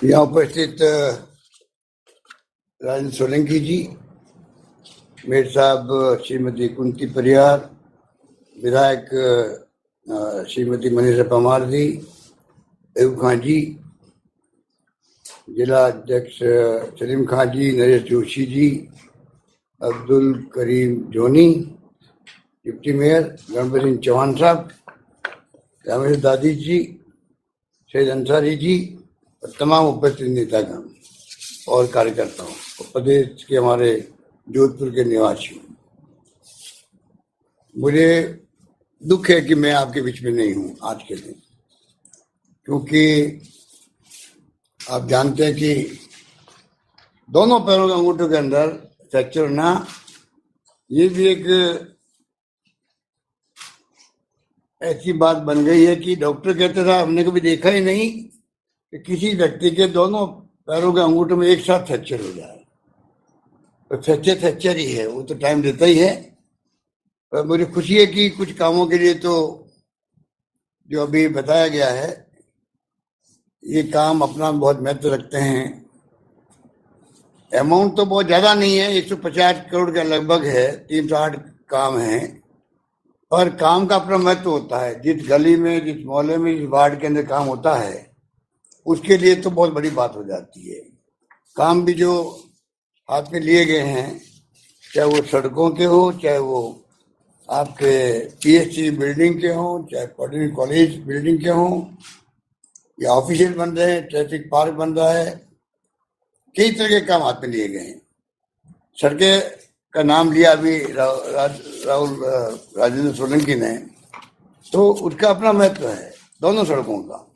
यहाँ उपस्थित राजेंद्र सोलंकी जी, मेयर साहब श्रीमती कुंती परिहार, विधायक श्रीमती मनीषा परमार जी, अयूब खान जी, जिला अध्यक्ष सलीम खान जी, नरेश जोशी जी, अब्दुल करीम जोनी, डिप्टी मेयर गणपत सिंह चौहान साहब, रामेश दादी जी, सैयद अंसारी जी और तमाम उपस्थित नेतागण और कार्यकर्ताओं और प्रदेश के हमारे जोधपुर के निवासियों, मुझे दुख है कि मैं आपके बीच में नहीं हूं आज के दिन, क्योंकि आप जानते हैं कि दोनों पैरों के अंगूठों के अंदर फ्रैक्चर होना ये भी एक ऐसी बात बन गई है कि डॉक्टर कहते था हमने कभी देखा ही नहीं कि किसी व्यक्ति के दोनों पैरों के अंगूठों में एक साथ फ्रैक्चर हो जाए। तो फ्रैक्चर ही है, वो तो टाइम देता ही है। पर मुझे खुशी है कि कुछ कामों के लिए तो जो अभी बताया गया है ये काम अपना बहुत महत्व रखते हैं। अमाउंट तो बहुत ज्यादा नहीं है, 150 करोड़ के लगभग है, 308 काम है, पर काम का अपना महत्व होता है। जिस गली में, जिस मोहल्ले में, जिस वार्ड के अंदर काम होता है उसके लिए तो बहुत बड़ी बात हो जाती है। काम भी जो हाथ में लिए गए हैं, चाहे वो सड़कों के हो, चाहे वो आपके पीएचसी बिल्डिंग के हो, चाहे पॉलिटेक्निक कॉलेज बिल्डिंग के हो, या ऑफिशियल बन रहे हैं, ट्रैफिक पार्क बन रहा है, कई तरह के काम हाथ में लिए गए हैं। सड़कें का नाम लिया अभी राजेंद्र सोलंकी ने, तो उसका अपना महत्व है दोनों सड़कों का।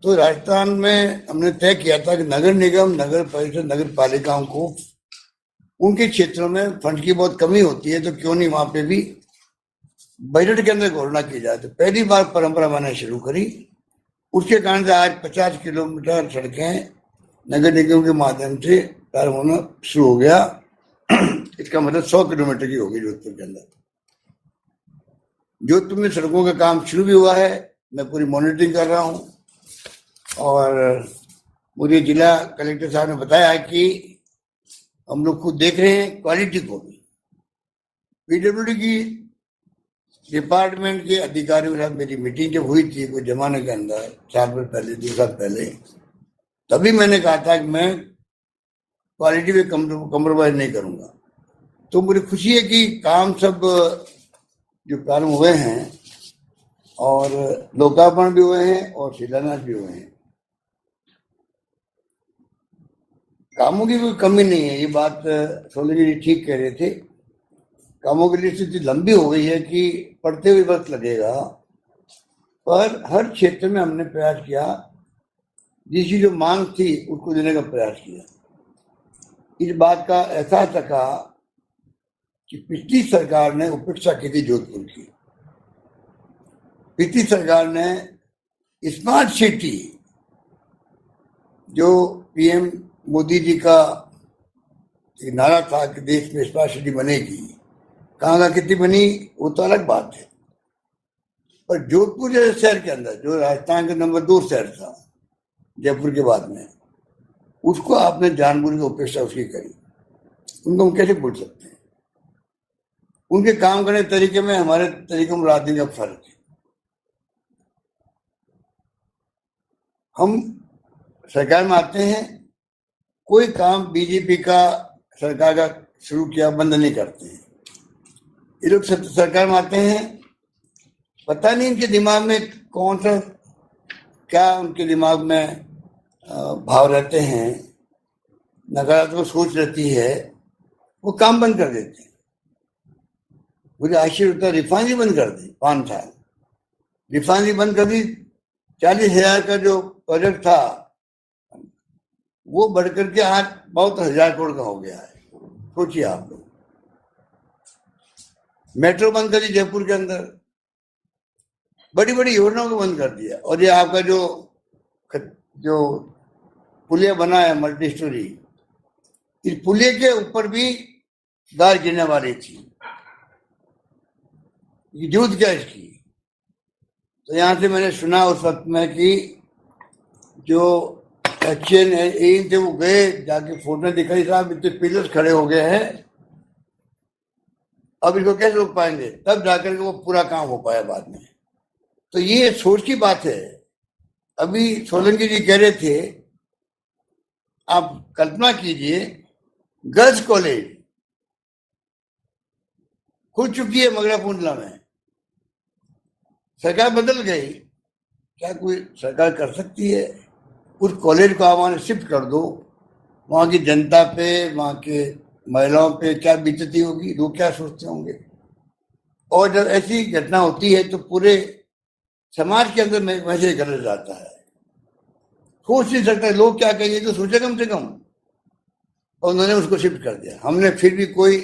तो राजस्थान में हमने तय किया था कि नगर निगम, नगर परिषद, नगर पालिकाओं को उनके क्षेत्रों में फंड की बहुत कमी होती है, तो क्यों नहीं वहां पे भी बजट के अंदर घोषणा की जाए। तो पहली बार परंपरा मैंने शुरू करी, उसके कारण से आज 50 किलोमीटर सड़कें नगर निगम के माध्यम से प्रारंभ होना शुरू हो गया। इसका मतलब 100 किलोमीटर की होगी जोधपुर के अंदर। जोधपुर में सड़कों का काम शुरू भी हुआ है, मैं पूरी मॉनिटरिंग कर रहा हूँ, और मुझे जिला कलेक्टर साहब ने बताया कि हम लोग खुद देख रहे हैं क्वालिटी को भी। पीडब्ल्यूडी की डिपार्टमेंट के अधिकारियों के साथ मेरी मीटिंग जब हुई थी कुछ जमाने के अंदर, 4 साल पहले, 2 साल पहले, तभी मैंने कहा था कि मैं क्वालिटी में कम्प्रोमाइज नहीं करूंगा। तो मुझे खुशी है कि काम सब जो प्रारंभ हुए हैं और लोकार्पण भी हुए हैं और शिलान्यास भी हुए हैं। कामों की कोई कमी नहीं है, ये बात सोलंकी जी ठीक कह रहे थे। कामों की लिस्ट इतनी लंबी हो गई है कि पढ़ते हुए वक्त लगेगा, पर हर क्षेत्र में हमने प्रयास किया, जिसकी जो मांग थी उसको देने का प्रयास किया। इस बात का एहसास रखा कि पिछली सरकार ने उपेक्षा की थी जोधपुर की। पिछली सरकार ने स्मार्ट सिटी, जो पीएम मोदी जी का एक नारा था कि देश में स्मार्ट सिटी बनेगी, कहाँ कितनी बनी वो तो अलग बात है, पर जोधपुर जैसे शहर के अंदर, जो राजस्थान का नंबर 2 शहर था जयपुर के बाद में, उसको आपने जानबूझ के उपेक्षा उसकी करी। उनको हम कैसे बोल सकते हैं? उनके काम करने तरीके में हमारे तरीके में राजनीति का फर्क है। हम सरकार में आते हैं, कोई काम बीजेपी का सरकार का शुरू किया बंद नहीं करते हैं। ये लोग सरकार में आते हैं, पता नहीं इनके दिमाग में कौन सा, क्या उनके दिमाग में भाव रहते हैं, नकारात्मक सोच रहती है, वो काम बंद कर देते हैं। मुझे आश्चर्य होता है, रिफाइनरी बंद कर दी 5 साल, रिफाइनरी बंद कर दी। 40,000 का जो प्रोजेक्ट था वो बढ़कर के आज बहुत 1,000 करोड़ का हो गया है। सोचिए आप लोग। मेट्रो बंद कर दी जयपुर के अंदर, बड़ी बड़ी योजनाओं को बंद कर दिया। और ये आपका जो पुलिया बना है मल्टी स्टोरी, इस पुलिया के ऊपर भी गार गिरने वाली थी। कि जरूरत क्या इसकी। तो यहाँ से मैंने सुना उस वक्त में कि जो एक्शन एम थे वो गए, जाके फोटो दिखाई, साहब इतने पिलर्स खड़े हो गए हैं, अब इसको कैसे रोक पाएंगे, तब जाकर के वो पूरा काम हो पाया बाद में। तो ये सोच की बात है। अभी सोलंकी जी कह रहे थे, आप कल्पना कीजिए गर्ल्स कॉलेज खुल चुकी है मगरापुंडला में, सरकार बदल गई, क्या कोई सरकार कर सकती है? उस कॉलेज को आप वहां शिफ्ट कर दो, वहां की जनता पे, वहां के महिलाओं पे क्या बीतती होगी, लोग क्या सोचते होंगे। और जब ऐसी घटना होती है तो पूरे समाज के अंदर मैसेज गलत जाता है। सोच नहीं सकता लोग क्या कहेंगे, तो सोचे कम से कम। और उन्होंने उसको शिफ्ट कर दिया। हमने फिर भी कोई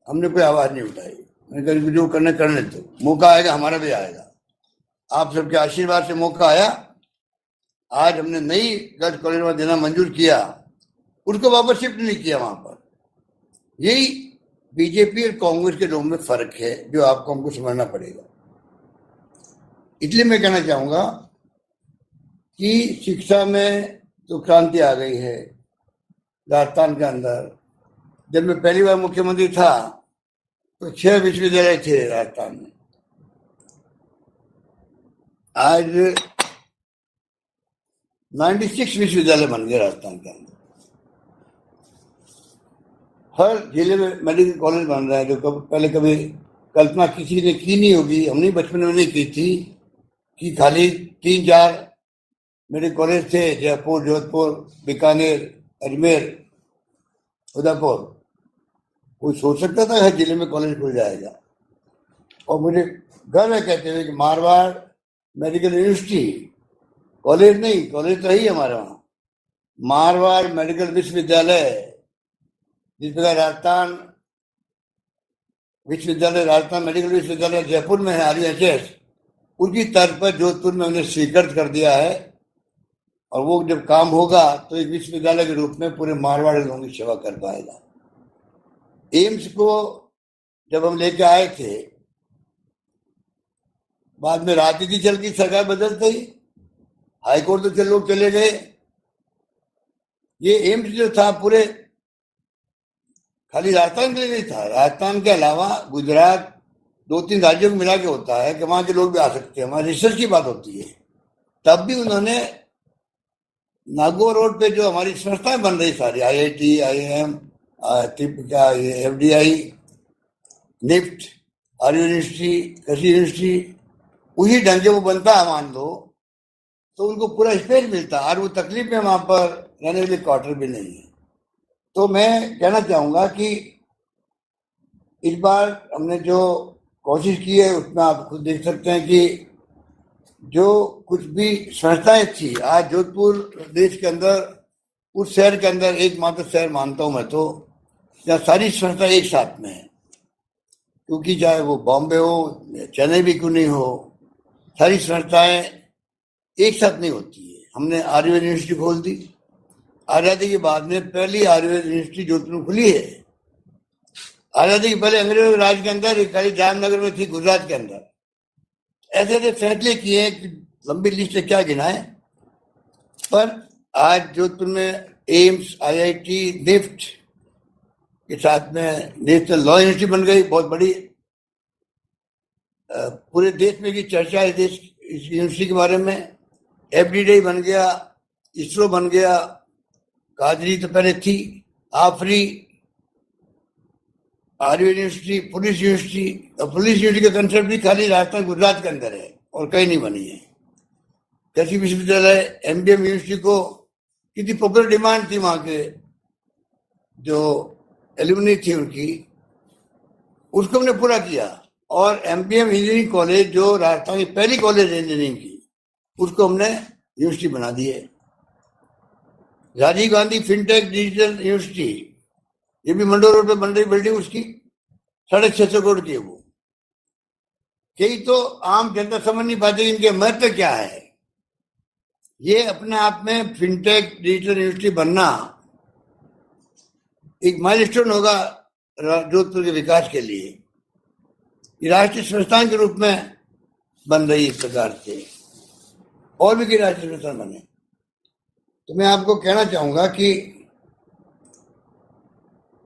आवाज नहीं उठाई। मैंने कहा जो करने करने दो, मौका आएगा, हमारा भी आएगा। आप सबके आशीर्वाद से मौका आया। आज हमने नई गर्ल्स कॉलेज में देना मंजूर किया, उसको वापस शिफ्ट नहीं किया वहां पर। यही बीजेपी और कांग्रेस के लोगों में फर्क है, जो आपको हमको समझना पड़ेगा। इसलिए मैं कहना चाहूंगा कि शिक्षा में तो क्रांति आ गई है राजस्थान के अंदर। जब मैं पहली बार मुख्यमंत्री था तो 6 विश्वविद्यालय थे राजस्थान में। आज 96 विश्वविद्यालय बन गए राजस्थान के अंदर। हर जिले में मेडिकल कॉलेज बन रहा है, जो पहले कभी कल्पना किसी ने की नहीं होगी, हमने बचपन में नहीं की थी, कि खाली 3-4 मेडिकल कॉलेज थे, जयपुर, जोधपुर, बीकानेर, अजमेर, उदयपुर। कोई सोच सकता था हर जिले में कॉलेज खुल जाएगा? और मुझे गर्व है कहते हुए कि मारवाड़ मेडिकल यूनिवर्सिटी, कॉलेज नहीं, कॉलेज तो ही हमारे वहां, मारवाड़ मेडिकल विश्वविद्यालय, जिस प्रकार राजस्थान मेडिकल विश्वविद्यालय जयपुर में है, RVHS, उनकी तर्ज पर जोधपुर में उन्हें स्वीकृत कर दिया है। और वो जब काम होगा तो एक विश्वविद्यालय के रूप में पूरे मारवाड़ लोगों की सेवा कर पाएगा। एम्स को जब हम लेके आए थे, बाद में राजनीति चल गई, सरकार बदल गई, हाईकोर्ट तो लोग चले गए। ये एम्स जो था पूरे खाली राजस्थान के लिए नहीं था, राजस्थान के अलावा गुजरात, 2-3 राज्यों को मिला के होता है कि वहां के लोग भी आ सकते हैं, वहां रिसर्च की बात होती है। तब भी उन्होंने नागौर रोड पे जो हमारी संस्थाएं बन रही सारी, IIT, IIM, FDI, निफ्ट, आर्य यूनिवर्सिटी, कृषि यूनिवर्सिटी, उसी ढंग से वो बनता है मान लो, तो उनको पूरा स्पेस मिलता है। और वो तकलीफ में वहां पर रहने के लिए क्वार्टर भी नहीं है। तो मैं कहना चाहूंगा कि इस बार हमने जो कोशिश की है उसमें आप खुद देख सकते हैं कि जो कुछ भी संस्थाएं थी, आज जोधपुर देश के अंदर, उस शहर के अंदर एकमात्र शहर मानता हूं मैं तो, जहाँ सारी संस्थाएं एक साथ में है। क्योंकि चाहे वो बॉम्बे हो, चेन्नई भी क्यों नहीं हो, सारी संस्थाएं एक साथ नहीं होती है। हमने आयुर्वेद यूनिवर्सिटी खोल दी, आजादी के बाद में पहली आयुर्वेद यूनिवर्सिटी जोधपुर में खुली है। आजादी के पहले अंग्रेजों के राज के अंदर खाली जामनगर में थी, गुजरात के अंदर। ऐसे ऐसे फैसले किए कि लंबी लिस्ट है, क्या गिनाए। पर आज जोधपुर में एम्स, IIT, निफ्ट के साथ में नेशनल लॉ यूनिवर्सिटी बन गई, बहुत बड़ी। पूरे देश में की चर्चा है इस यूनिवर्सिटी के बारे में। FDI बन गया, इसरो बन गया, कादरी तो पहले थी, आफरी, आर्य यूनिवर्सिटी, पुलिस यूनिवर्सिटी। और पुलिस यूनिवर्सिटी का कंसेप्ट भी खाली राजस्थान, गुजरात के अंदर है और कहीं नहीं बनी है। कृषि विश्वविद्यालय, MBM यूनिवर्सिटी को कितनी पॉपुलर डिमांड थी वहां के जो एल्यूमनी थी उनकी, उसको हमने पूरा किया। और MBM इंजीनियरिंग कॉलेज जो राजस्थान की पहली कॉलेज है इंजीनियरिंग की, उसको हमने यूनिवर्सिटी बना दी है। Rajiv Gandhi fintech digital university, ये भी मंडोर रोड पे बन रही बिल्डिंग, उसकी 650 करोड़ की है वो। कई तो आम जनता समझ नहीं पाते इनके महत्व क्या है। ये अपने आप में फिनटेक डिजिटल यूनिवर्सिटी बनना एक माइलस्टोन होगा जोधपुर के विकास के लिए। ये राष्ट्रीय संस्थान के रूप में बन रही है इस प्रकार से, और भी कई राष्ट्रीय संस्थान बने। तो मैं आपको कहना चाहूंगा कि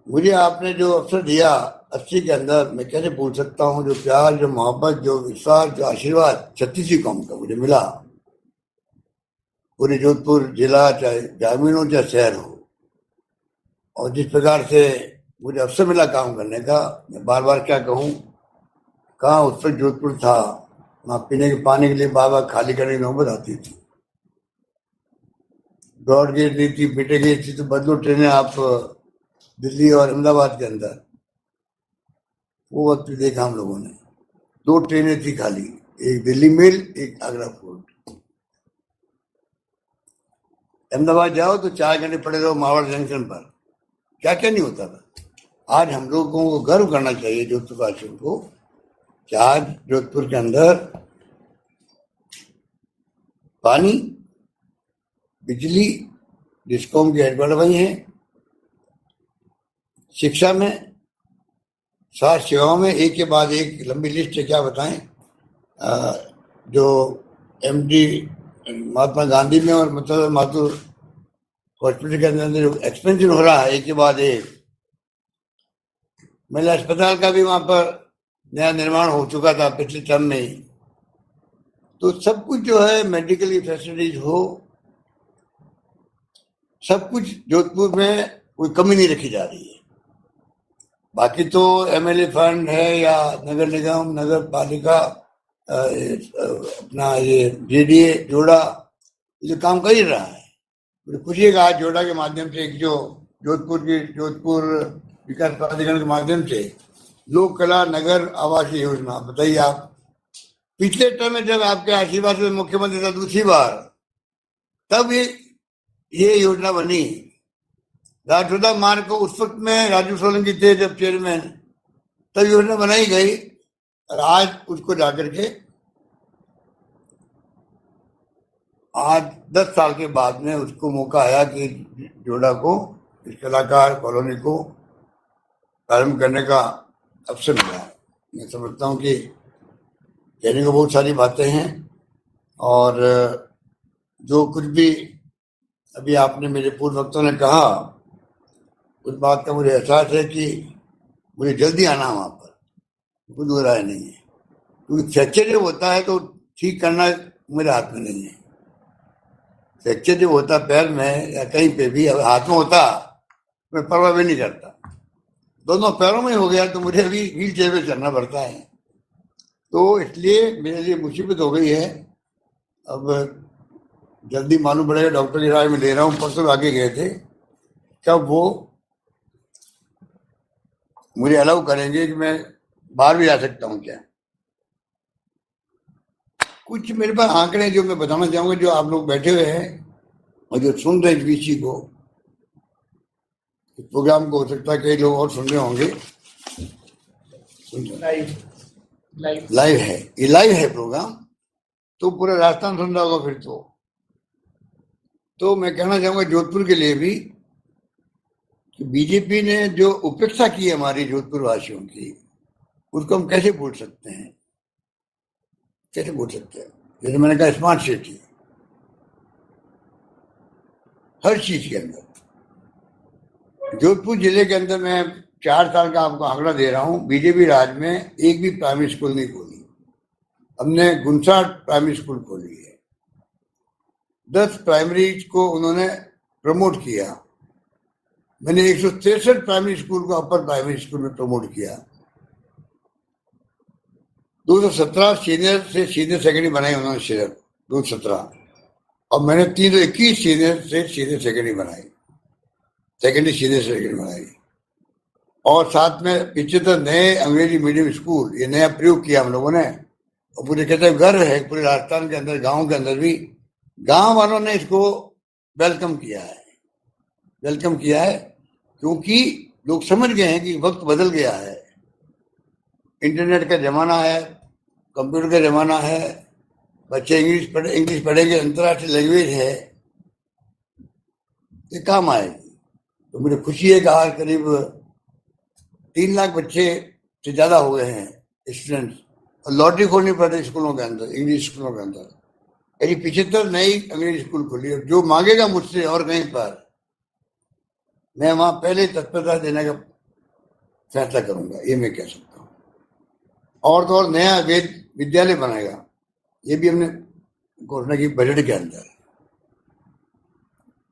मुझे आपने जो अवसर दिया 80 के अंदर, मैं कैसे भूल सकता हूँ जो प्यार, जो मोहब्बत, जो विश्वास, जो आशीर्वाद छत्तीसी कौम का मुझे मिला, पूरे जोधपुर जिला, चाहे ग्रामीण हो चाहे शहर हो, और जिस प्रकार से मुझे अवसर मिला काम करने का, मैं बार बार क्या कहूँ, कहाँ उस वक्त जोधपुर था, वहाँ पीने के पानी के लिए बार बार खाली करने की नौबत आती थी, ब्रॉड गेज नहीं थी, बीटे गेज थी, तो बदलो ट्रेनें आप दिल्ली और अहमदाबाद के अंदर, वो वक्त भी देखा हम लोगों ने। 2 ट्रेनें थी खाली, एक दिल्ली मेल, एक आगरा फोर्ट। अहमदाबाद जाओ तो 4 घंटे पड़े रहो मावड़ जंक्शन पर, क्या क्या नहीं होता था। आज हम लोगों को गर्व करना चाहिए जोधपुर वासियों को कि आज जोधपुर के अंदर पानी, बिजली, डिस्कॉम की हेडक्वार्टर वही है, शिक्षा में, स्वास्थ्य सेवाओं में, एक के बाद एक लंबी लिस्ट है, क्या बताएं। जो एमडी महात्मा गांधी में और मतलब माथुर हॉस्पिटल के अंदर जो एक्सपेंशन हो रहा है एक के बाद एक, महिला अस्पताल का भी वहां पर नया निर्माण हो चुका था पिछले टर्म में ही। तो सब कुछ जो है मेडिकल फैसिलिटीज हो, सब कुछ जोधपुर में कोई कमी नहीं रखी जा रही है। बाकी तो एमएलए फंड है या नगर निगम, नगर पालिका, अपना ये जेडीए जोड़ा जो काम कर ही रहा है। मुझे खुशी है कि आज जोड़ा के माध्यम से एक जो जोधपुर विकास प्राधिकरण के माध्यम से लोक कला नगर आवासीय योजना, बताइए आप, पिछले टर्म में जब आपके आशीर्वाद से मुख्यमंत्री था दूसरी बार, तब ये योजना बनी। राजसुधा मार्ग को उस वक्त में राजू सोलंकी थे जब चेयरमैन, तब योजना बनाई गई, और आज उसको जाकर के आज 10 साल के बाद में उसको मौका आया कि जोड़ा को, इस कलाकार कॉलोनी को प्रारंभ करने का अवसर मिला। मैं समझता हूँ कि कहने को बहुत सारी बातें हैं, और जो कुछ भी अभी आपने मेरे पूर्व वक्तों ने कहा, उस बात का मुझे एहसास है कि मुझे जल्दी आना वहाँ पर, कोई दो राय नहीं है, क्योंकि फ्रैक्चर जब होता है तो ठीक करना मेरे हाथ में नहीं है। फ्रैक्चर जब होता पैर में या कहीं पे भी, अगर हाथ में होता मैं परवाह भी नहीं करता, दोनों पैरों में हो गया तो मुझे अभी व्हील चेयर पे चलना पड़ता है। तो इसलिए मेरे लिए मुसीबत हो गई है। अब जल्दी मालूम पड़ेगा, डॉक्टर की राय में ले रहा हूँ, परसों आगे गए थे, कब वो मुझे अलाउ करेंगे कि मैं बाहर भी जा सकता हूँ क्या। कुछ मेरे पास आंकड़े जो मैं बताना चाहूंगा, जो आप लोग बैठे हुए हैं और जो सुन रहे हैं बीसी को, इस प्रोग्राम को, हो सकता है कई लोग और सुन रहे होंगे। लाइव है, ये लाइव है प्रोग्राम, तो पूरा राजस्थान सुन रहा होगा फिर तो मैं कहना चाहूंगा जोधपुर के लिए भी कि बीजेपी ने जो उपेक्षा की है हमारी जोधपुर वासियों की, उसको हम कैसे भूल सकते हैं, कैसे भूल सकते हैं। जैसे मैंने कहा स्मार्ट सिटी, हर चीज के अंदर जोधपुर जिले के अंदर मैं 4 साल का आपको आंकड़ा दे रहा हूँ, बीजेपी राज में एक भी प्राइमरी स्कूल नहीं खोली। हमने 59 प्राइमरी स्कूल खोली है, 10 प्राइमरी को उन्होंने प्रमोट किया। मैंने 163 प्राइमरी स्कूल को अपर प्राइमरी स्कूल में प्रमोट किया। 217 सीनियर से सीनियर सेकेंडरी बनाई उन्होंने, सिर्फ 217, और मैंने 321 सीनियर से सीनियर सेकेंडरी बनाई, सेकेंडरी सीनियर सेकेंडरी बनाई। और साथ में 75 नए अंग्रेजी मीडियम स्कूल, ये नया प्रयोग किया हम लोगों ने। और पूरे कहते हैं गर्व है पूरे राजस्थान के अंदर, गांव के अंदर भी गांव वालों ने इसको वेलकम किया है, वेलकम किया है, क्योंकि लोग समझ गए हैं कि वक्त बदल गया है, इंटरनेट का जमाना है, कंप्यूटर का जमाना है, बच्चे इंग्लिश पढ़ेंगे, अंतर्राष्ट्रीय लैंग्वेज है, ये काम आएगी। तो मुझे खुशी है कि आज करीब 3 लाख बच्चे से ज्यादा हो गए हैं स्टूडेंट्स, और लॉटरी खोलनी पड़ती स्कूलों के अंदर, इंग्लिश स्कूलों के अंदर। यदि 75 नई अंग्रेजी स्कूल खुली और जो मांगेगा मुझसे और कहीं पर, मैं वहां पहले तत्परता देने का फैसला करूंगा, ये मैं कह सकता हूँ। और तो और नया वेद विद्यालय बनाएगा, ये भी हमने घोषणा की बजट के अंदर।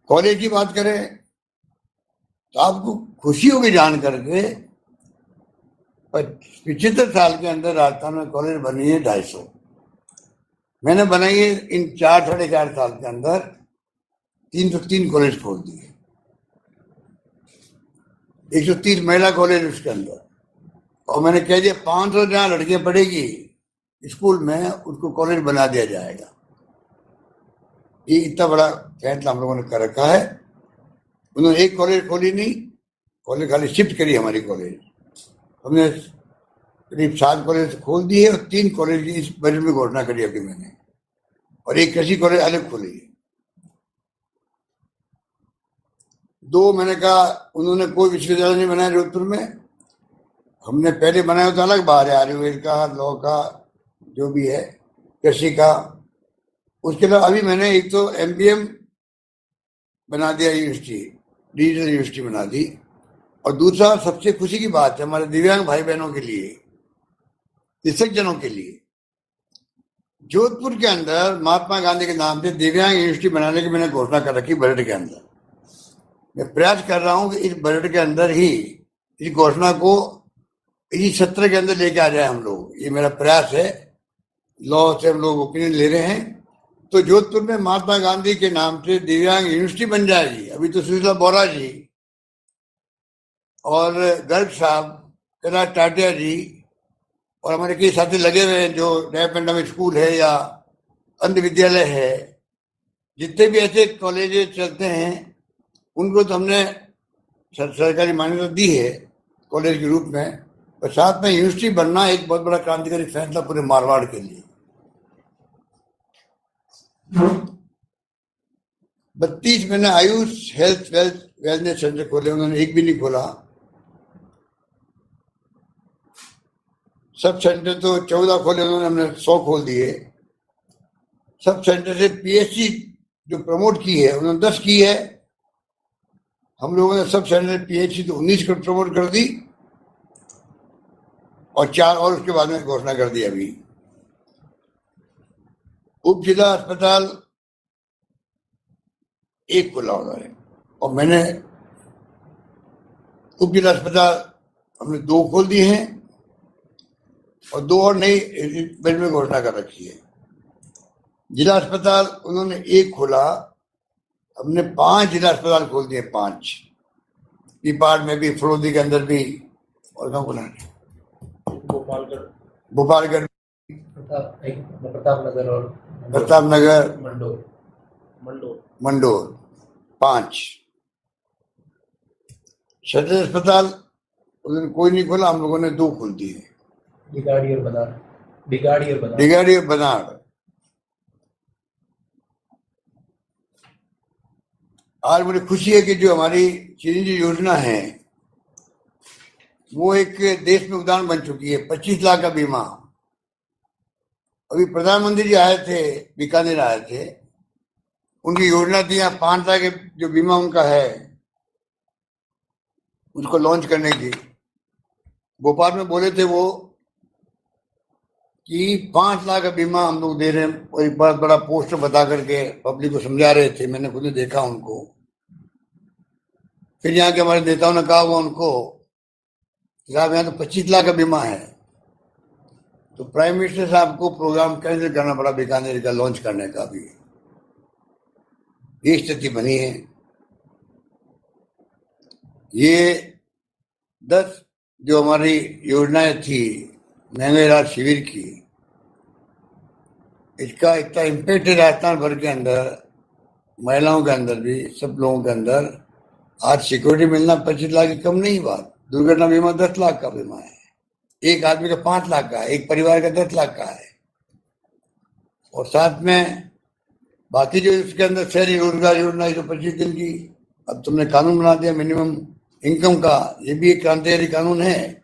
कॉलेज की बात करें तो आपको खुशी होगी जान करके 75 साल के अंदर राजस्थान में कॉलेज बनी है 250। मैंने बनाई है इन 4-4.5 साल के अंदर 303 कॉलेज खोल दिए, 130 महिला कॉलेज उसके अंदर। और मैंने कह दिया 500 जहाँ लड़कियां पढ़ेगी स्कूल में, उसको कॉलेज बना दिया जाएगा। ये इतना बड़ा फैसला हम लोगों ने कर रखा है। उन्होंने एक कॉलेज खोली नहीं, कॉलेज खाली शिफ्ट करी हमारी कॉलेज। हमने करीब 7 कॉलेज खोल दिए और 3 कॉलेज की इस बजट में घोषणा करी अभी मैंने, और एक कृषि कॉलेज अलग खोली है। 2 मैंने कहा उन्होंने कोई विश्वविद्यालय नहीं बनाया जोधपुर में, हमने पहले बनाया तो अलग बाहर है, आयुर्वेद का, लॉ का, जो भी है, कृषि का। उसके अलावा अभी मैंने एक तो MBM बना दिया यूनिवर्सिटी, डिजिटल यूनिवर्सिटी बना दी। और दूसरा सबसे खुशी की बात है हमारे दिव्यांग भाई बहनों के लिए, दिव्यांग जनों के लिए, जोधपुर के अंदर महात्मा गांधी के नाम से दिव्यांग यूनिवर्सिटी बनाने की मैंने घोषणा कर रखी बजट के अंदर। मैं प्रयास कर रहा हूं कि इस बजट के अंदर ही इस घोषणा को इसी सत्र के अंदर लेके आ जाए हम लोग, ये मेरा प्रयास है। लॉ से हम लोग ओपिनियन ले रहे हैं, तो जोधपुर में महात्मा गांधी के नाम से दिव्यांग यूनिवर्सिटी बन जाएगी। अभी तो सुशीला बोरा जी और गर्ग साहब, कैलाश टाटिया जी और हमारे कई साथी लगे हुए हैं, जो नया पेंडेमिक स्कूल है या अन्य विद्यालय है, जितने भी ऐसे कॉलेज चलते हैं उनको तो हमने सरकारी मान्यता दी है कॉलेज के रूप में। और साथ में यूनिवर्सिटी बनना एक बहुत बड़ा क्रांतिकारी फैसला पूरे मारवाड़ के लिए। 32 मैंने आयुष हेल्थ वेलनेस सेंटर खोले, उन्होंने एक भी नहीं खोला। सब सेंटर तो 14 खोले उन्होंने, हमने 100 खोल दिए। सब सेंटर से PHC जो प्रमोट की है उन्होंने 10 की है, हम लोगों ने सब सेंटर PHC तो 19 को प्रमोट कर दी और 4 और उसके बाद में घोषणा कर दी। अभी उप जिला अस्पताल एक खुला उन्होंने, और मैंने उप जिला अस्पताल हमने 2 खोल दिए हैं और 2 और नई बेड में घोषणा कर रखी है। जिला अस्पताल उन्होंने 1 खोला, हमने 5 जिला अस्पताल खोल दिए, 5 पीपाड़ में भी, फरोदी के अंदर भी, और कहाँ खोला, भोपालगढ़, प्रतापनगर, मंडोर 5। सदर अस्पताल उन्होंने कोई नहीं खोला, हम लोगों ने 2 खोल दिए, बिगाड़ी और बनाड़। आज बड़ी खुशी है कि जो हमारी चिरंजीवी योजना है वो एक देश में उदाहरण बन चुकी है। 25 लाख का बीमा, अभी प्रधानमंत्री जी आए थे, बीकानेर आए थे, उनकी योजना थी यहाँ 5 लाख जो बीमा उनका है उसको लॉन्च करने की। भोपाल में बोले थे वो कि 5 लाख का बीमा हम लोग दे रहे हैं, और एक बहुत बड़ा पोस्टर बता करके पब्लिक को समझा रहे थे, मैंने खुद देखा उनको। फिर यहाँ के हमारे नेताओं ने कहा हुआ उनको, साहब यहाँ तो 25 लाख का बीमा है, तो प्राइम मिनिस्टर साहब को प्रोग्राम कैंसिल करना पड़ा बीकानेर का लॉन्च करने का। भी ये स्थिति बनी है। ये 10 जो हमारी योजनाएं थी महंगे इलाज शिविर की, इसका इतना इम्पैक्ट है राजस्थान भर के अंदर, महिलाओं के अंदर भी, सब लोगों के अंदर। आज सिक्योरिटी मिलना 25 लाख की कम नहीं बात। दुर्घटना बीमा 10 लाख का बीमा है, एक आदमी का 5 लाख का है, एक परिवार का 10 लाख का है, और साथ में बाकी जो इसके अंदर शहरी रोजगार योजना है जो 25 दिन की, अब तुमने कानून बना दिया मिनिमम इनकम का, ये भी एक क्रांतिकारी कानून है।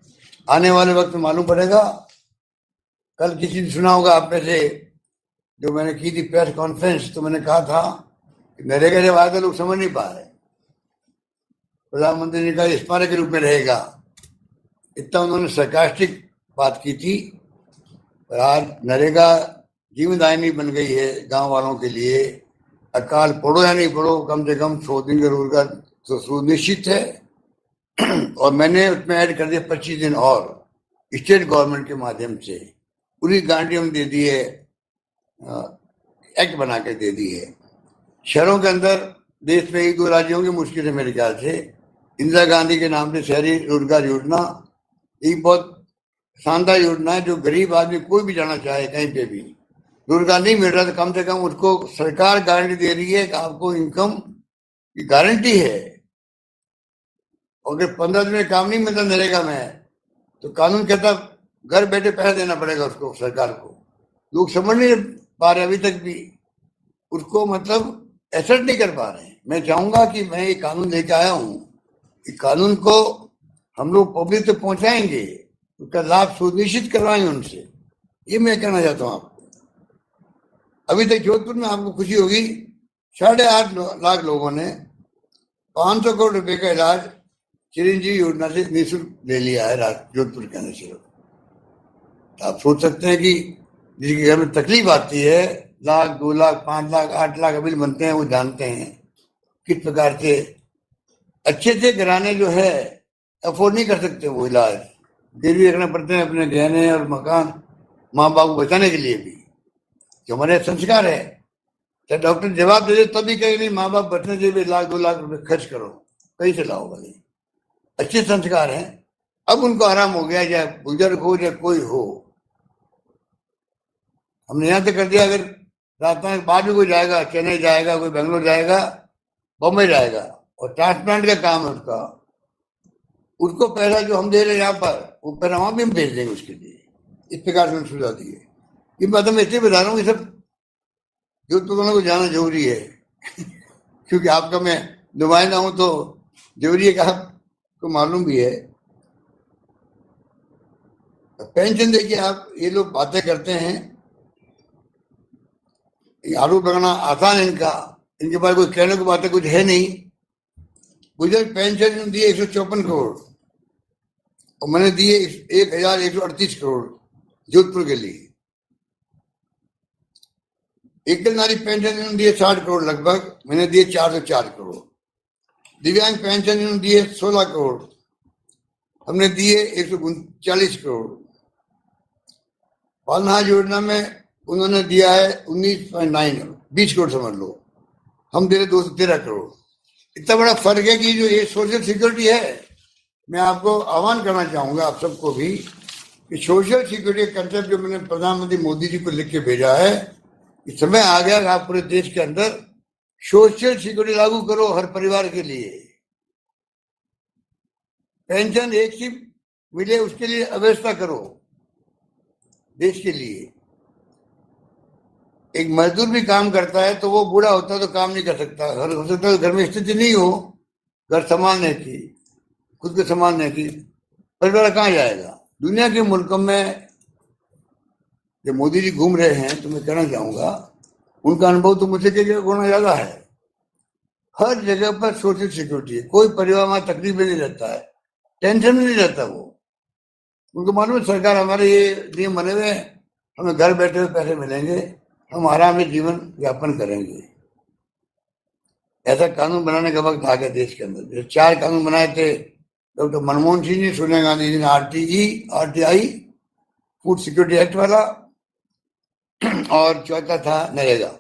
आने वाले वक्त में मालूम पड़ेगा कल किसी ने सुना होगा आप में से, जो मैंने की थी प्रेस कॉन्फ्रेंस, तो मैंने कहा था कि नरेगा जब आया तो लोग समझ नहीं पा रहे, प्रधानमंत्री ने कहा स्मारक के रूप में रहेगा, इतना उन्होंने सरकास्टिक बात की थी। और आज नरेगा जीवनदायिनी बन गई है गांव वालों के लिए। अकाल पढ़ो या नहीं पढ़ो, कम से कम 100 दिन का रोजगार तो सुनिश्चित है। और मैंने उसमें ऐड कर दिया 25 दिन और स्टेट गवर्नमेंट के माध्यम से पूरी गारंटी हम दे दी है, एक्ट बना के दे दी है। शहरों के अंदर देश में 1-2 राज्यों की मुश्किल है मेरे ख्याल से। इंदिरा गांधी के नाम से शहरी रोजगार योजना एक बहुत शानदार योजना है, जो गरीब आदमी कोई भी जाना चाहे कहीं पे भी, रोजगार नहीं मिल रहा तो कम से कम उसको सरकार गारंटी दे रही है कि आपको इनकम की गारंटी है। अगर 15 दिन में काम नहीं मिलता नरेगा में, तो कानून कहता घर बैठे पैसा देना पड़ेगा उसको, सरकार को। लोग समझ नहीं पा रहे अभी तक भी उसको, मतलब एसेट नहीं कर पा रहे हैं। मैं चाहूंगा कि मैं ये कानून लेके आया हूँ, कि कानून को हम लोग पब्लिक तक पहुंचाएंगे, उसका लाभ सुनिश्चित करवाएंगे उनसे। ये मैं कहना चाहता हूँ आपको। अभी तक जोधपुर में आपको खुशी होगी, 8.5 लाख लोगों ने 500 करोड़ रुपए का इलाज चिरंजीवी योजना से निःशुल्क ले लिया है जोधपुर के अंदर से। आप सोच सकते हैं कि जिसके घर में तकलीफ आती है, 1 लाख 2 लाख 5 लाख 8 लाख बिल बनते हैं, वो जानते हैं किस प्रकार से अच्छे से घराने जो है अफोर्ड नहीं कर सकते वो इलाज, गिरवी रखना पड़ते हैं अपने गहने और मकान माँ बाप को बचाने के लिए भी, जो हमारे संस्कार है। चाहे डॉक्टर जवाब दे दे तभी कहे नहीं, माँ बाप बचने के लिए 1-2 लाख रुपए खर्च करो, कहीं से लाओ भाई। अच्छे संस्कार हैं। अब उनको आराम हो गया, चाहे बुजुर्ग हो या कोई हो। हमने यहाँ तक कर दिया, अगर राजस्थान के बाद भी कोई जाएगा, चेन्नई जाएगा, कोई बेंगलोर जाएगा, बम्बई जाएगा, और ट्रांसप्लांट का काम है उसका, उसको पैसा जो हम दे रहे हैं यहाँ पर, वो पैसा वहां भी हम भेज देंगे उसके लिए। इस प्रकार से सुविधा दी है। ये बात मैं इसलिए बता रहा हूँ, ये सब जोधपुर को जाना जरूरी है। क्योंकि आपका मैं नुमाइंदा हूं, तो जरूरी है कि आपको मालूम भी है। पेंशन देखिए, आप ये लोग बातें करते हैं, आरोप लगाना आसान है इनका, इनके पास कोई कहने को बातें कुछ है नहीं। बुजुर्ग पेंशन दिए 154 करोड़, और मैंने दिए 1138 करोड़ जोधपुर के लिए। एकल नारी पेंशन दिए 60 करोड़ लगभग, मैंने दिए 404 करोड़। दिव्यांग पेंशन दिए 16 करोड़, हमने दिए 139 करोड़। पालनहार योजना में उन्होंने दिया है 19.9, 20 करोड़ समझ लो, हम दे रहे 213 करोड़। इतना बड़ा फर्क है कि जो ये सोशल सिक्योरिटी है, मैं आपको आह्वान करना चाहूंगा आप सबको भी, कि सोशल सिक्योरिटी कंसेप्ट जो मैंने प्रधानमंत्री मोदी जी को लिख के भेजा है, इस समय आ गया कि आप पूरे देश के अंदर सोशल सिक्योरिटी लागू करो हर परिवार के लिए। पेंशन एक ही मिले उसके लिए व्यवस्था करो देश के लिए। एक मजदूर भी काम करता है तो वो बूढ़ा होता है तो काम नहीं कर सकता, हो सकता है घर में स्थिति नहीं हो घर संभालने की, खुद को संभालने की, परिवार कहाँ जाएगा। दुनिया के मुल्कों में जब मोदी जी घूम रहे हैं, तो मैं कहना चाहूंगा उनका अनुभव तो मुझसे के गुना ज्यादा है। हर जगह पर सोशल सिक्योरिटी है, कोई परिवार में तकलीफ में नहीं रहता है, टेंशन में नहीं रहता वो। उनको मालूम है सरकार हमारे ये नियम बने हुए हैं, हमें घर बैठे हुए पैसे मिलेंगे, हम आराम से जीवन यापन करेंगे। ऐसा कानून बनाने का वक्त आ गया देश के अंदर। जो 4 कानून बनाए थे डॉक्टर मनमोहन सिंह जी, सोनिया गांधी जी ने, RTI फूड सिक्योरिटी एक्ट वाला, और चौथा था नरेगा।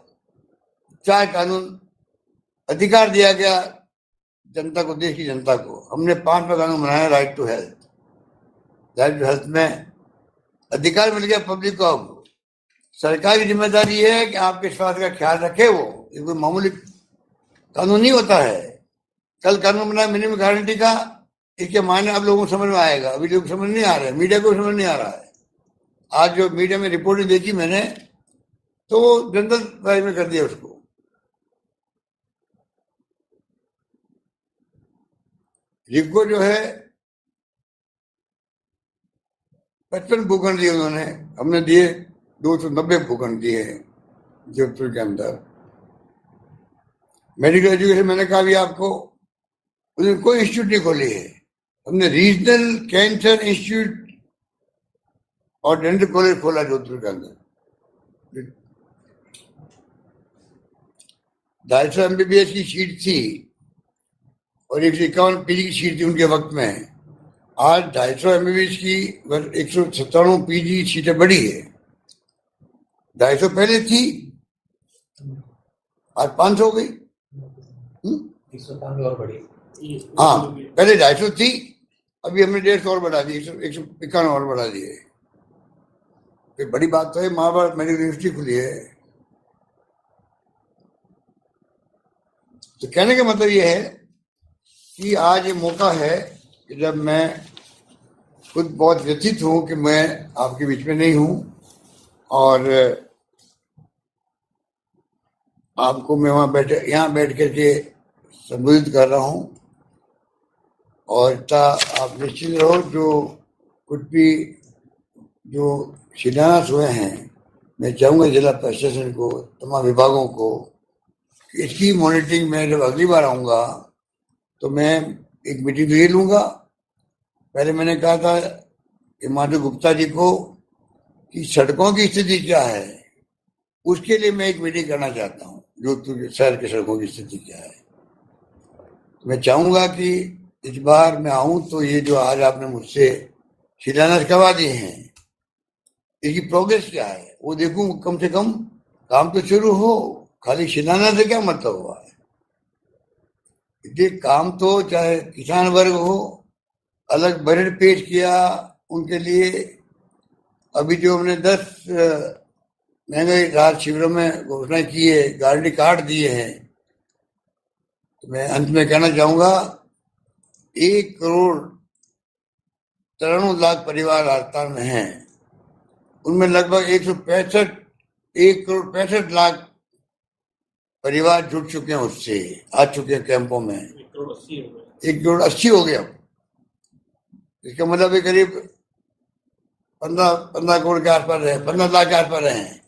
4 कानून अधिकार दिया गया जनता को, देश की जनता को। हमने 5वां कानून बनाया, right to health. Right to health में अधिकार मिल गया पब्लिक को। अब सरकार की जिम्मेदारी है कि आपके स्वास्थ्य का ख्याल रखे वो, ये कोई मामूली कानून नहीं होता है। कल कानून बना मिनिमम गारंटी का, इसके मायने अब लोगों को समझ में आएगा, अभी लोग समझ नहीं आ रहे, मीडिया को समझ नहीं आ रहा है। आज जो मीडिया में रिपोर्टिंग देखी मैंने, तो जनरल राय में कर दिया उसको। रिको जो है 55 भूखंड दिए उन्होंने, हमने दिए 290 भूखंड दिए हैं जोधपुर के अंदर। मेडिकल एजुकेशन मैंने कहा भी आपको, उन्होंने कोई इंस्टीट्यूट नहीं खोली है। हमने रीजनल कैंसर इंस्टीट्यूट और डेंटल कॉलेज खोला जोधपुर के अंदर। 250 MBBS की सीट थी और 151 PG की सीट थी उनके वक्त में। आज 250 MBBS की 197 PG सीटें बढ़ी है। 250 पहले थी, आज 500 हो गई। 197 और बढ़ी। हाँ, पहले 250 थी, अभी हमने 150 और बढ़ा दी, 151 और बढ़ा दिए। कोई बड़ी बात तो है, महाभारत मेडिकल यूनिवर्सिटी खुली है। तो कहने का मतलब ये है कि आज ये मौका है कि जब मैं खुद बहुत व्यथित हूं कि मैं आपके बीच में नहीं हूं और आपको मैं यहाँ बैठ करके संबोधित कर रहा हूं। और आप निश्चित रहो, जो कुछ भी जो शिलान्यास हुए हैं, मैं चाहूँगा जिला प्रशासन को, तमाम विभागों को, इसकी मॉनिटरिंग में जब अगली बार आऊँगा तो मैं एक मीटिंग ले लूँगा। पहले मैंने कहा था हिमांशु गुप्ता जी को कि सड़कों की स्थिति क्या है, उसके लिए मैं एक मीटिंग करना चाहता हूँ। जोधपुर शहर की सड़कों की स्थिति क्या है, मैं चाहूँगा कि इस बार मैं आऊँ तो ये जो आज आपने मुझसे शिलान्यास करवा दिए हैं, इसकी प्रोग्रेस क्या है वो देखूं। कम से कम काम तो शुरू हो, खाली शिलान्यास से क्या मतलब हुआ है। ये काम तो चाहे किसान वर्ग हो, अलग बजट पेश किया उनके लिए। अभी जो हमने 10 महंगाई राहत शिविरों में घोषणा की है, गारंटी कार्ड दिए हैं, तो मैं अंत में कहना चाहूंगा 1,93,00,000 परिवार राजस्थान में हैं, उनमें लगभग 1,65,00,000 परिवार जुड़ चुके हैं, उससे आ चुके हैं कैंपों में। 1,80,00,000 हो गया। इसका मतलब है करीब 15 करोड़ के आसपास रहे, 15 लाख के आसपास रहे हैं।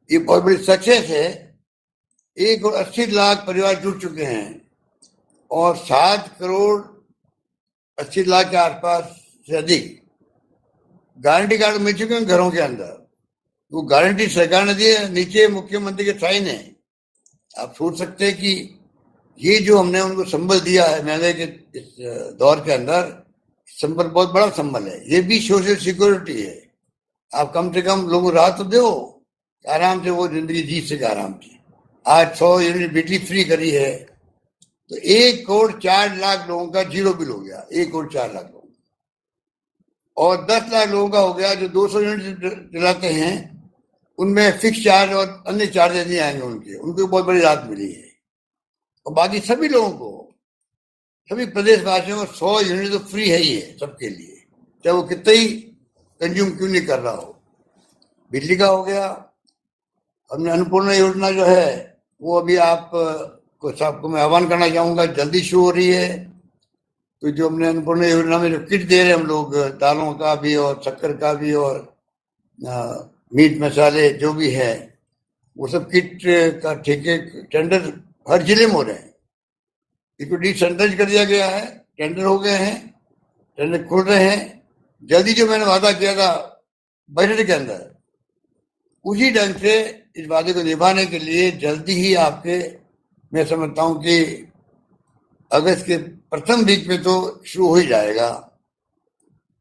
ये बहुत बड़ी सक्सेस है। 1,80,00,000 परिवार जुड़ चुके हैं और 7,80,00,000 के आसपास से अधिक गारंटी कार्ड मिल चुके हैं घरों के अंदर। वो गारंटी सरकार ने दी है, नीचे मुख्यमंत्री के साइन है। आप सोच सकते हैं कि ये जो हमने उनको संबल दिया है महंगाई के इस दौर के अंदर, संबल बहुत बड़ा संबल है। ये भी सोशल सिक्योरिटी है। आप कम से कम लोगों को राहत तो दो, आराम से वो जिंदगी जी सके आराम से। आज 100 यूनिट बिजली फ्री करी है, तो 1,04,00,000 लोगों का जीरो बिल हो गया। 1,04,00,000 लोगों, और 10 लाख लोगों का हो गया जो 200 यूनिट चलाते हैं, उनमें फिक्स चार्ज और अन्य चार्जेस नहीं आएंगे उनको बहुत बड़ी राहत मिली है। और बाकी सभी लोगों को, सभी प्रदेशवासियों को 100 यूनिट तो फ्री है ही है सबके लिए, चाहे वो कितना ही कंज्यूम क्यों नहीं कर रहा हो। बिजली का हो गया। हमने अन्नपूर्णा योजना जो है वो अभी सबको मैं आह्वान करना चाहूंगा, जल्दी शुरू हो रही है। तो जो हमने अन्नपूर्णा योजना में जो किट दे रहे हैं हम लोग, दालों का भी और शक्कर का भी और मीट मसाले जो भी है, वो सब किट का ठेके टेंडर हर जिले में हो रहे हैं। इसको डिसेंट्रलाइज कर दिया गया है, टेंडर हो गए हैं, टेंडर खुल रहे हैं। जल्दी जो मैंने वादा किया था बजट के अंदर, उसी ढंग से इस वादे को निभाने के लिए जल्दी ही आपके, मैं समझता हूं कि अगस्त के प्रथम वीक में तो शुरू हो ही जाएगा।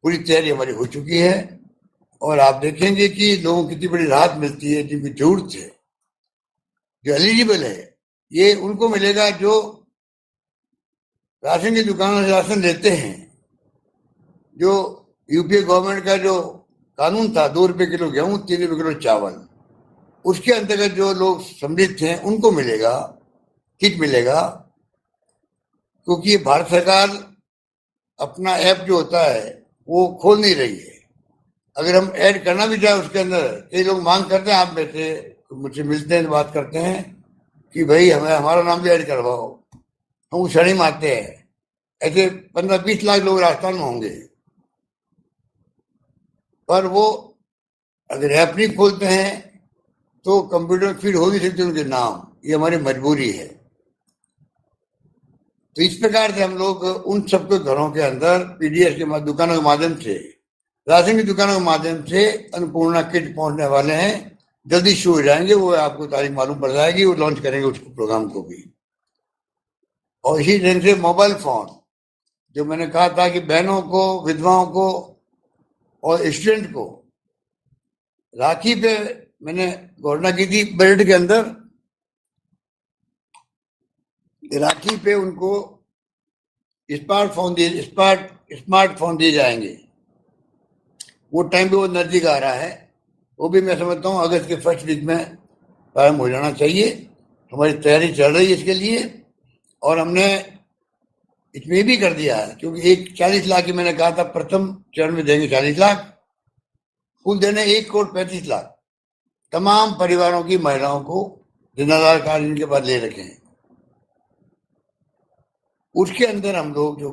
पूरी तैयारी हमारी हो चुकी है और आप देखेंगे कि लोगों को कितनी बड़ी राहत मिलती है। जिनकी जरूरत है, जो एलिजिबल है, ये उनको मिलेगा जो राशन की दुकानों से राशन लेते हैं। जो यूपीए गवर्नमेंट का जो कानून था 2 रुपए किलो गेहूं 3 रुपए किलो चावल, उसके अंतर्गत जो लोग समृद्ध हैं उनको मिलेगा, किट मिलेगा। क्योंकि ये भारत सरकार अपना ऐप जो होता है वो खोल नहीं रही है। अगर हम ऐड करना भी चाहे उसके अंदर, कई लोग मांग करते हैं, आप में से मुझसे मिलते हैं, बात करते हैं कि भाई हमें हमारा नाम भी ऐड करवाओ, हम उस शर्णी मारते हैं। ऐसे 15-20 लाख लोग राजस्थान में होंगे, पर वो अगर ऐप नहीं खोलते हैं तो कंप्यूटर फीड हो नहीं सकते उनके नाम, ये हमारी मजबूरी है। तो इस प्रकार से हम लोग उन सबके घरों के अंदर पीडीएस के दुकानों के माध्यम से, राशन की दुकानों के माध्यम से अन्नपूर्णा किट पहुंचने वाले हैं। जल्दी शुरू हो जाएंगे, वो आपको तारीख मालूम पड़ जाएगी, वो लॉन्च करेंगे उस प्रोग्राम को भी। और इसी ढंग से मोबाइल फोन, जो मैंने कहा था कि बहनों को, विधवाओं को और स्टूडेंट को राखी पे मैंने घोषणा की थी बजट के अंदर, राखी पे उनको स्मार्टफोन दिए जाएंगे। वो टाइम पे वो नजदीक आ रहा है, वो भी मैं समझता हूँ अगस्त के फर्स्ट वीक में प्रारंभ हो जाना चाहिए। हमारी तैयारी चल रही है इसके लिए, और हमने इसमें भी कर दिया है, क्योंकि 40 लाख की मैंने कहा था प्रथम चरण में देंगे 40 लाख, कुल देने 1,35,00,000 तमाम परिवारों की महिलाओं को जिम्मेदार कार्ड इनके पास ले रखे हैं। उसके अंदर हम लोग जो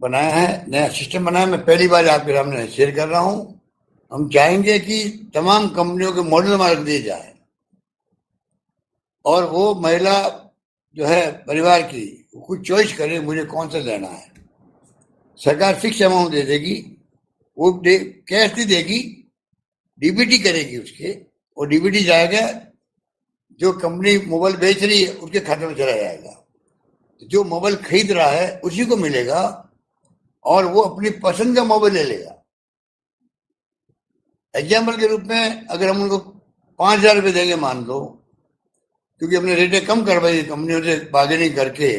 बनाया है, नया सिस्टम बनाया, मैं पहली बार आपके सामने शेयर कर रहा हूं। हम चाहेंगे कि तमाम कंपनियों के मॉडल मार्क दिए जाए और वो महिला जो है परिवार की कुछ चॉइस करे मुझे कौन सा लेना है। सरकार फिक्स अमाउंट दे देगी, वो कैश नहीं देगी, डीबीटी करेगी उसके, और डीबीटी जाएगा जो कंपनी मोबाइल बेच रही है उसके खाते में चला जाएगा। जो मोबाइल खरीद रहा है उसी को मिलेगा और वो अपनी पसंद का मोबाइल ले लेगा। एग्जाम्पल के रूप में अगर हम उनको 5,000 रुपये देंगे मान लो, क्योंकि हमने रेटें कम करवाई कंपनियों से बार्गेनिंग करके,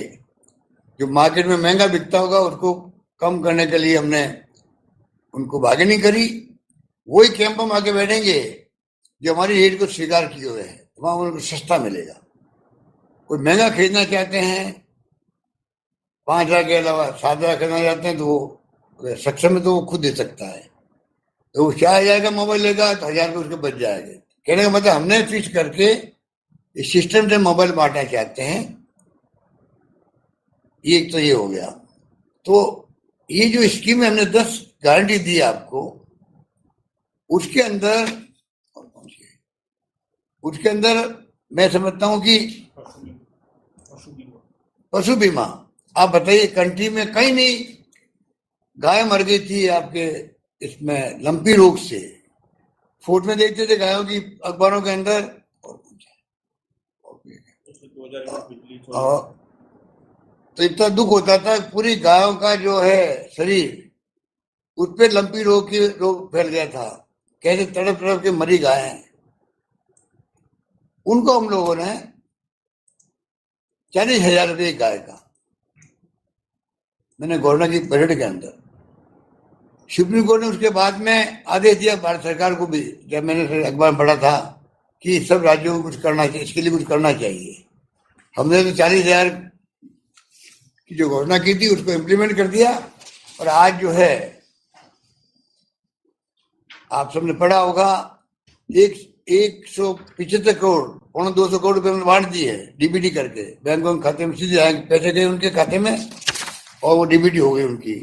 जो मार्केट में महंगा बिकता होगा उसको कम करने के लिए हमने उनको बार्गेनिंग करी। वही कैंप में आके बैठेंगे जो हमारी रेट को स्वीकार किए हुए हैं, वहां उनको सस्ता मिलेगा। कोई महंगा खरीदना चाहते हैं 5,000 के अलावा 7,000 खरीदना चाहते हैं तो वो सक्षम है तो वो खुद दे सकता है। तो वो 4,000 का मोबाइल लेगा तो 1,000 उसके बच जाएंगे। कहने का मतलब हमने फिक्स करके इस सिस्टम से मोबाइल बांटना चाहते हैं। ये तो ये हो गया। तो ये जो स्कीम है हमने 10 गारंटी दी आपको, उसके अंदर मैं समझता हूं कि पशु बीमा, आप बताइए कंट्री में कहीं नहीं गाय मर गई थी आपके इसमें लंपी रोग से, फोटो में देखते थे गायों की अखबारों के अंदर, और तो इतना दुख होता था, पूरी गायों का जो है शरीर उस पर लंपी रोग फैल गया था, कैसे तड़प तड़प के मरी गाय हैं। उनको हम लोगों ने 40,000 रुपये गाय का मैंने घोषणा की बजट के अंदर। सुप्रीम कोर्ट ने उसके बाद में आदेश दिया भारत सरकार को भी, जब मैंने अखबार पढ़ा था कि सब राज्यों को कुछ करना चाहिए, इसके लिए कुछ करना चाहिए। हमने तो 40,000 की जो घोषणा की थी उसको इम्प्लीमेंट कर दिया, और आज जो है आप सबने पढ़ा होगा 175 करोड़, 200 करोड़ रुपए में बांट दिए है डीबीटी करके, बैंकों के खाते में सीधे आए, पैसे गए उनके खाते में और वो डीबीटी हो गई उनकी।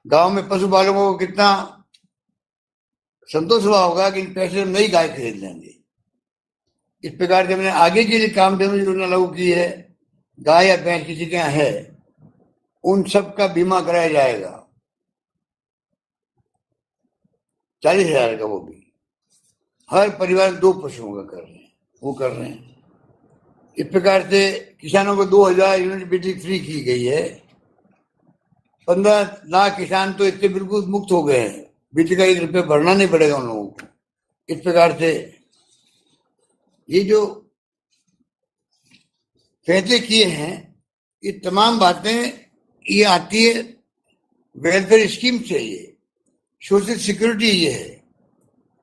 गांव में पशु पालकों को कितना संतोष हुआ होगा कि इन पैसे में नई गाय खरीद लेंगे। इस प्रकार से हमने आगे के लिए काम योजना लागू की है। गाय या भैंस किसी के यहाँ है उन सब का बीमा कराया जाएगा, 40,000 का, वो भी हर परिवार 2 पशुओं का कर रहे हैं, वो कर रहे हैं। इस प्रकार से किसानों को 2,000 यूनिट बिजली फ्री की गई है। 15 लाख किसान तो इससे बिल्कुल मुक्त हो गए हैं, बिजली का 1 रुपये भरना नहीं पड़ेगा उन लोगों को। इस प्रकार से ये जो फैसले किए हैं, ये तमाम बातें ये आती है वेलफेयर स्कीम से, ये सोशल सिक्योरिटी ये है।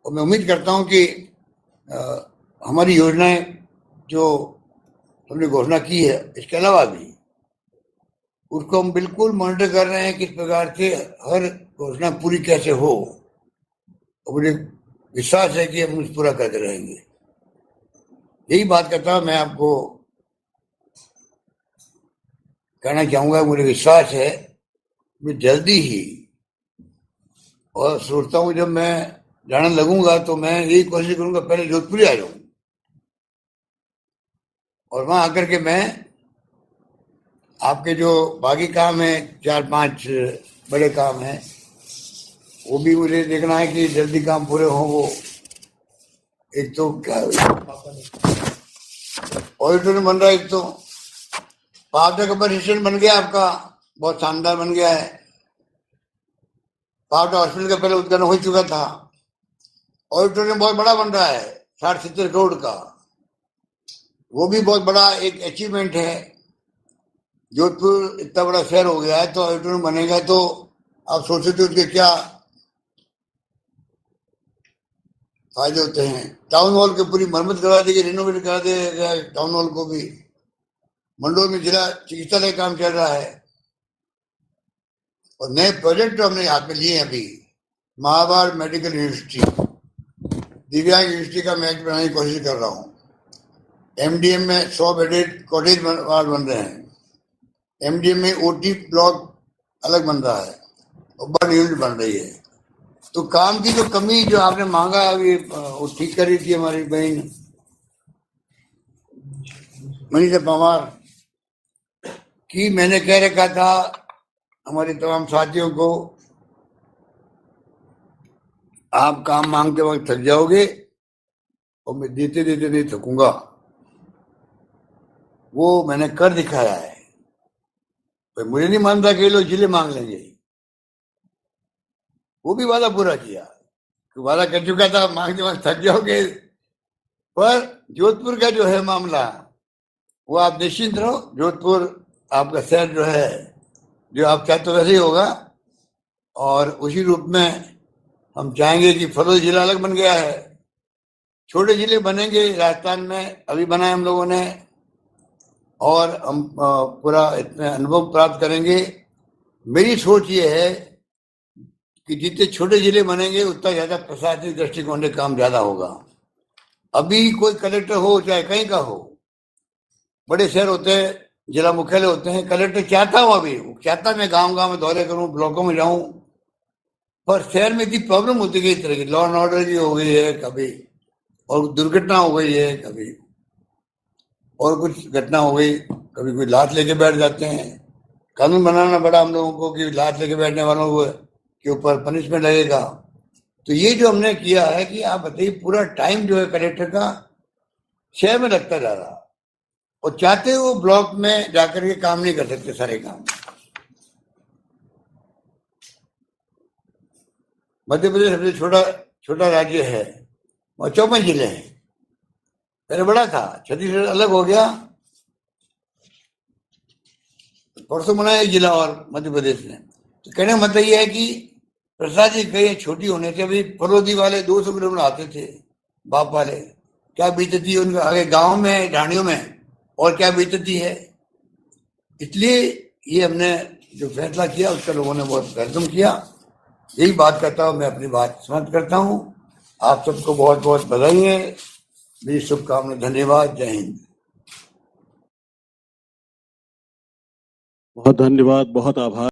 और मैं उम्मीद करता हूं कि हमारी योजनाएं जो हमने घोषणा की है इसके अलावा भी उसको हम बिल्कुल मॉनिटर कर रहे हैं, किस प्रकार से हर घोषणा पूरी कैसे हो, और मुझे विश्वास है कि हम पूरा करते रहेंगे। यही बात करता मैं आपको कहना चाहूंगा, मुझे विश्वास है कि जल्दी ही और सोचता हूँ जब मैं जाने लगूंगा तो मैं यही कोशिश करूंगा पहले जोधपुर ही आ जाऊं, और वहां आकर के मैं आपके जो बाकी काम है, 4-5 बड़े काम हैं, वो भी मुझे देखना है कि जल्दी काम पूरे हों। वो एक तो क्या ऑडिटोरियम बन रहा है, एक तो पावटा का स्टेशन बन गया आपका, बहुत शानदार बन गया है। पावटा हॉस्पिटल का पहले उद्घाटन हो चुका था। ऑडिटोरियम बहुत बड़ा बन रहा है, 60-70 करोड़ का, वो भी बहुत बड़ा एक अचीवमेंट है। जोधपुर इतना बड़ा शहर हो गया है तो ऑडिटोरियम बनेगा तो आप सोच सकते हो उसके क्या फायदे होते हैं। टाउन हॉल की पूरी मरम्मत करा दी गई, रिनोवेट करा दिया गया टाउन हॉल को भी। मंडोर में जिला चिकित्सालय काम चल रहा है, और नए प्रोजेक्ट तो हमने हाथ में लिए हैं अभी। महाभारत मेडिकल यूनिवर्सिटी, दिव्यांग यूनिवर्सिटी का मैं बनाने की कोशिश कर रहा हूँ। एमडीएम में 100 बेडेड कॉटेज वार्ड बन रहे हैं। एमडीएम में ओटी ब्लॉक अलग बन रहा है, और बर्ड यूनिट बन रही है। तो काम की जो कमी जो आपने मांगा अभी वो ठीक करी थी हमारी बहन मनीषा पवार की। मैंने कह रखा था हमारे तमाम साथियों को, आप काम मांगते वक्त थक जाओगे और मैं देते देते नहीं थकूंगा। वो मैंने कर दिखाया है। तो मुझे नहीं मानता कि लोग जिले मांग लेंगे, वो भी वादा पूरा किया। तो वादा कर चुका था मांगते वक्त थक जाओगे। पर जोधपुर का जो है मामला, वो आप निश्चिंत रहो, जोधपुर आपका शहर जो है, जो आप चाहते हो वैसे ही होगा। और उसी रूप में हम चाहेंगे कि फरोज जिला अलग बन गया है, छोटे जिले बनेंगे राजस्थान में, अभी बनाए हम लोगों ने, और हम पूरा इतना अनुभव प्राप्त करेंगे। मेरी सोच ये है कि जितने छोटे जिले बनेंगे उतना ज्यादा प्रशासनिक दृष्टिकोण से काम ज्यादा होगा। अभी कोई कलेक्टर हो चाहे कहीं का हो, बड़े शहर होते हैं, जिला मुख्यालय होते हैं, कलेक्टर चाहता हूँ, अभी चाहता मैं गांव गांव में दौरे करूं, ब्लॉकों में जाऊं, पर शहर में इतनी प्रॉब्लम होती गई, इस तरह की लॉ एंड ऑर्डर की हो गई है कभी, और दुर्घटना हो गई है कभी, और कुछ घटना हो गई, कभी कोई लात लेके बैठ जाते हैं। कानून बनाना पड़ा हम लोगों को कि लात लेके बैठने वालों को के ऊपर पनिशमेंट लगेगा। तो ये जो हमने किया है कि आप बताइए, पूरा टाइम जो है कलेक्टर का शहर में लगता जा रहा, और चाहते वो ब्लॉक में जाकर के काम नहीं कर सकते सारे काम। मध्य प्रदेश सबसे छोटा राज्य है, और 54 जिले हैं। पहले बड़ा था, छत्तीसगढ़ अलग हो गया, परसों बनाया एक जिला और मध्य प्रदेश ने। तो कहने का मतलब यह है कि प्रशासनिक कई छोटी होने से, अभी फरोदी वाले 200 किलोमीटर आते थे, बाप वाले, क्या बीतती है उनका आगे गांव में, ढाणियों में, और क्या बीतती है। इसलिए ये हमने जो फैसला किया उसका लोगों ने बहुत वेलकम किया। यही बात करता हूँ, मैं अपनी बात समाप्त करता हूँ। आप सबको बहुत बहुत बधाई है, मेरी शुभकामनाएं, धन्यवाद, जय हिंद। बहुत धन्यवाद, बहुत आभार।